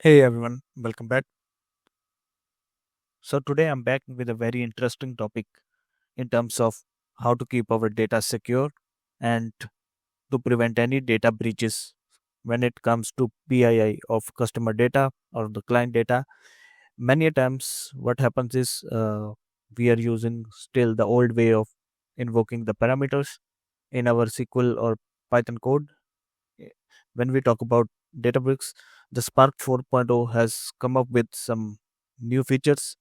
Hey everyone, welcome back. So today I'm back with a very interesting topic in terms of how to keep our data secure and to prevent any data breaches when it comes to PII of customer data or the client data. Many a times what happens is we are using still the old way of invoking the parameters in our SQL or Python code. Eh, When we talk about Databricks, the Spark 4.0 has come up with some new features.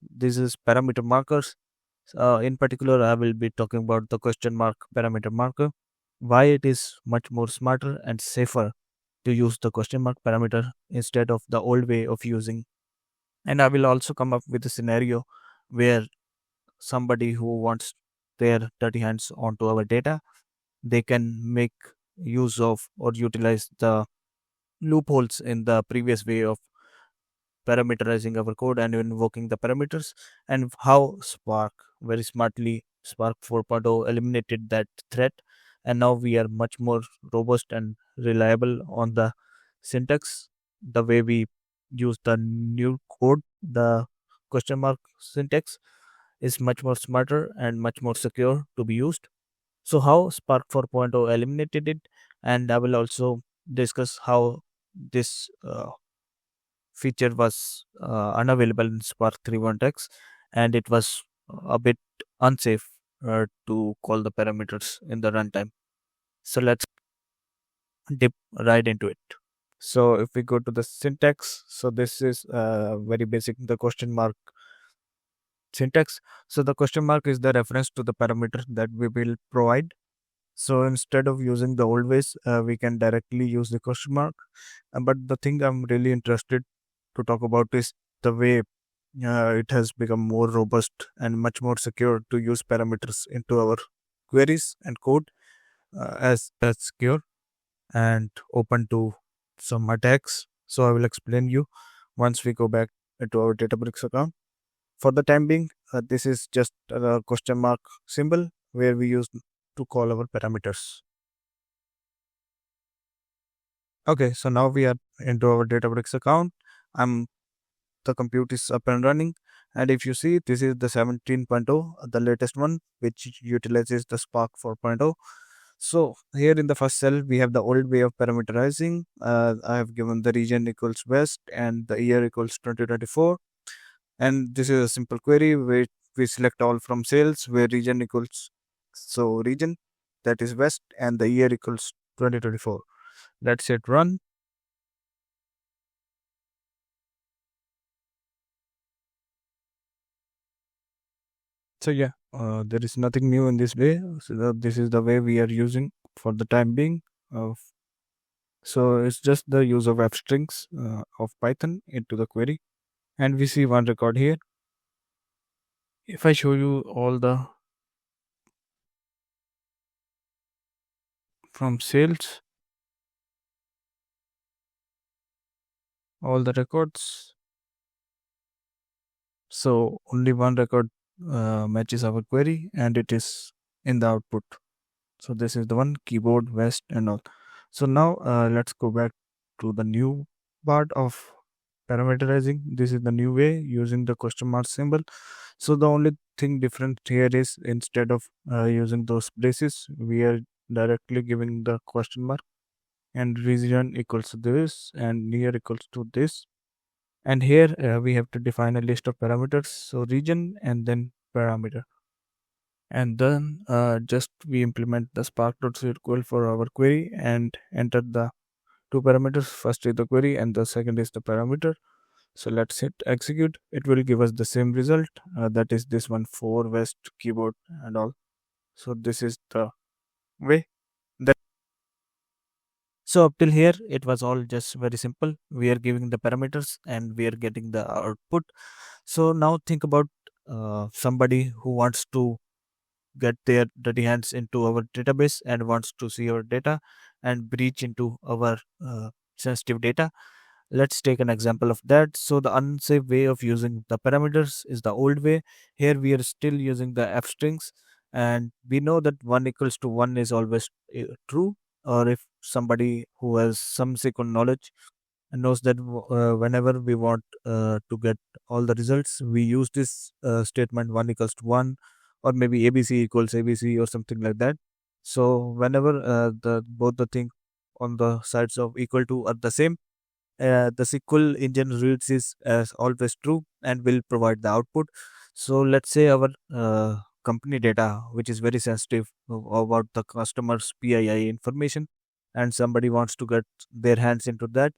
This is parameter markers. In particular, I will be talking about the question mark parameter marker, why it is much more smarter and safer to use the question mark parameter instead of the old way of using. And I will also come up with a scenario where somebody who wants their dirty hands onto our data, they can make use of or utilize the loopholes in the previous way of parameterizing our code and invoking the parameters, and how Spark very smartly Spark 4.0 eliminated that threat, and now we are much more robust and reliable on the syntax. The way we use the new code, the question mark syntax is much more smarter and much more secure to be used. So how Spark 4.0 eliminated it, and I will also discuss how this feature was unavailable in Spark 3.x, and it was a bit unsafe to call the parameters in the runtime. So let's dip right into it. So if we go to the syntax, so this is very basic, the question mark syntax. So the question mark is the reference to the parameter that we will provide. So instead of using the old ways, we can directly use the question mark. But the thing I'm really interested to talk about is the way it has become more robust and much more secure to use parameters into our queries and code, as secure and open to some attacks. So I will explain you once we go back into our Databricks account. For the time being, this is just a question mark symbol where we use to call our parameters. Okay, so now we are into our Databricks account. I'm the compute is up and running, and if you see, this is the 17.0, the latest one, which utilizes the Spark 4.0. So here in the first cell we have the old way of parameterizing. I have given the region equals west and the year equals 2024, and this is a simple query where we select all from sales where region equals, so region, that is west, and the year equals 2024. Let's hit run. So yeah, there is nothing new in this way. So this is the way we are using for the time being. So it's just the use of f strings of Python into the query, and we see one record here. If I show you all the from sales, all the records, so only one record matches our query, and it is in the output. So this is the one, keyboard west and all. So now let's go back to the new part of parameterizing. This is the new way using the question mark symbol. So the only thing different here is instead of using those braces, we are directly giving the question mark, and region equals to this and near equals to this. And here we have to define a list of parameters. So region and then parameter, and then just we implement the spark.sql for our query and enter the two parameters. First is the query and the second is the parameter. So let's hit execute. It will give us the same result, that is this one, 4 west keyboard and all. So this is the way that. So up till here it was all just very simple. We are giving the parameters and we are getting the output. So now think about somebody who wants to get their dirty hands into our database and wants to see our data and breach into our sensitive data. Let's take an example of that. So the unsafe way of using the parameters is the old way. Here we are still using the f strings, and we know that 1 equals to 1 is always true, or if somebody who has some SQL knowledge and knows that whenever we want to get all the results, we use this statement 1 equals to 1, or maybe ABC equals ABC or something like that. So whenever the both the thing on the sides of equal to are the same, the SQL engine reads this as always true and will provide the output. So let's say our company data, which is very sensitive about the customer's PII information, and somebody wants to get their hands into that,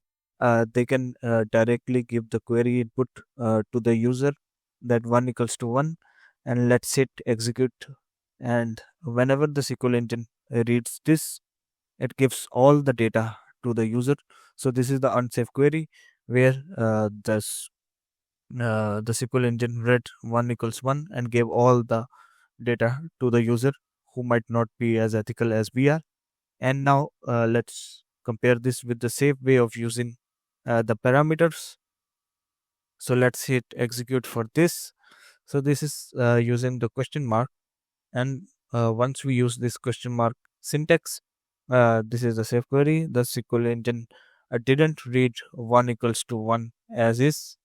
they can directly give the query input to the user that 1 equals to 1, and let's hit execute. And whenever the SQL engine reads this, it gives all the data to the user. So this is the unsafe query where the SQL engine read 1 equals 1 and gave all the data to the user who might not be as ethical as we are. And now let's compare this with the safe way of using the parameters. So let's hit execute for this. So this is using the question mark, and once we use this question mark syntax, this is the safe query. The SQL engine didn't read 1 equals to 1 as is,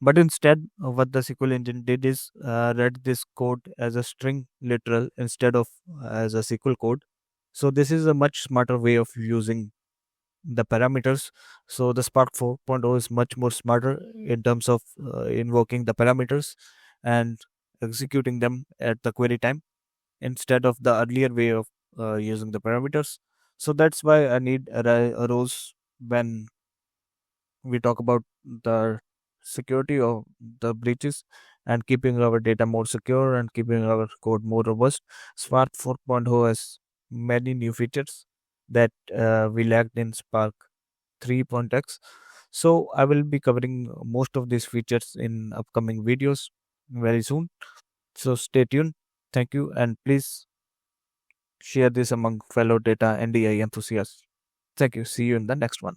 but instead what the SQL engine did is read this code as a string literal instead of as a SQL code. So this is a much smarter way of using the parameters. So the Spark 4.0 is much more smarter in terms of invoking the parameters and executing them at the query time instead of the earlier way of using the parameters. So that's why a need arose when we talk about the security of the breaches and keeping our data more secure and keeping our code more robust. Spark 4.0 has many new features that we lacked in Spark 3.x. So I will be covering most of these features in upcoming videos very soon. So stay tuned. Thank you, and please share this among fellow data and AI enthusiasts. Thank you. See you in the next one.